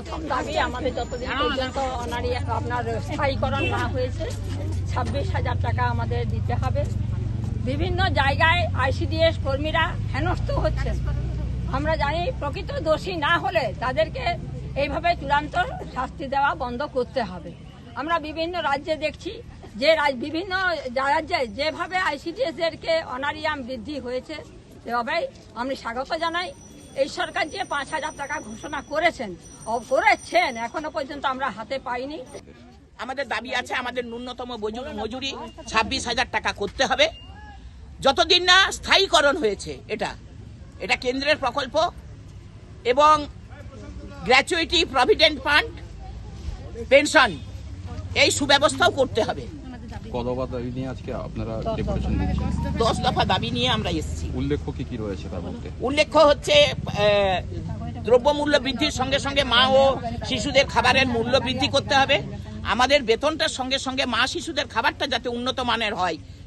প্রথম দাবি আমাদের যতদিন পর্যন্ত অনারি আপনার স্থায়ীকরণ না হয়েছে 26,000 টাকা আমাদের দিতে হবে। বিভিন্ন জায়গায় আইসিডিএস কর্মীরা হেনস্থ হচ্ছে। আমরা জানি প্রকৃত দোষী না হলে তাদেরকে এইভাবে চূড়ান্ত শাস্তি দেওয়া বন্ধ করতে হবে। আমরা বিভিন্ন রাজ্যে দেখছি যে বিভিন্ন রাজ্যে যেভাবে আইসিডিএস এরকে অনারিয়াম বৃদ্ধি হয়েছে সেভাবেই আমি স্বাগত জানাই। এই সরকার যে 5,000 টাকা ঘোষণা করেছেন এখনো পর্যন্ত আমরা হাতে পাইনি। আমাদের দাবি আছে আমাদের ন্যূনতম মজুরি 26,000 টাকা করতে হবে যতদিন না স্থায়ীকরণ হয়েছে। এটা কেন্দ্রের প্রকল্প এবং গ্র্যাচুইটি, প্রভিডেন্ট ফান্ড, পেনশন এই সুব্যবস্থাও করতে হবে। কত দফা দাবি নিয়ে আজকে আপনারা ডেপুটেশন দিচ্ছেন? 10 দফা দাবি নিয়ে আমরা এসেছি। উল্লেখ্য কি রয়েছে তার মধ্যে? উল্লেখ্য হচ্ছে দ্রব্যমূল্য বৃদ্ধির সঙ্গে সঙ্গে মা ও শিশুদের খাবারের মূল্য বৃদ্ধি করতে হবে। আমাদের বেতনটার সঙ্গে সঙ্গে মা শিশুদের খাবারটা যাতে উন্নত মানের হয়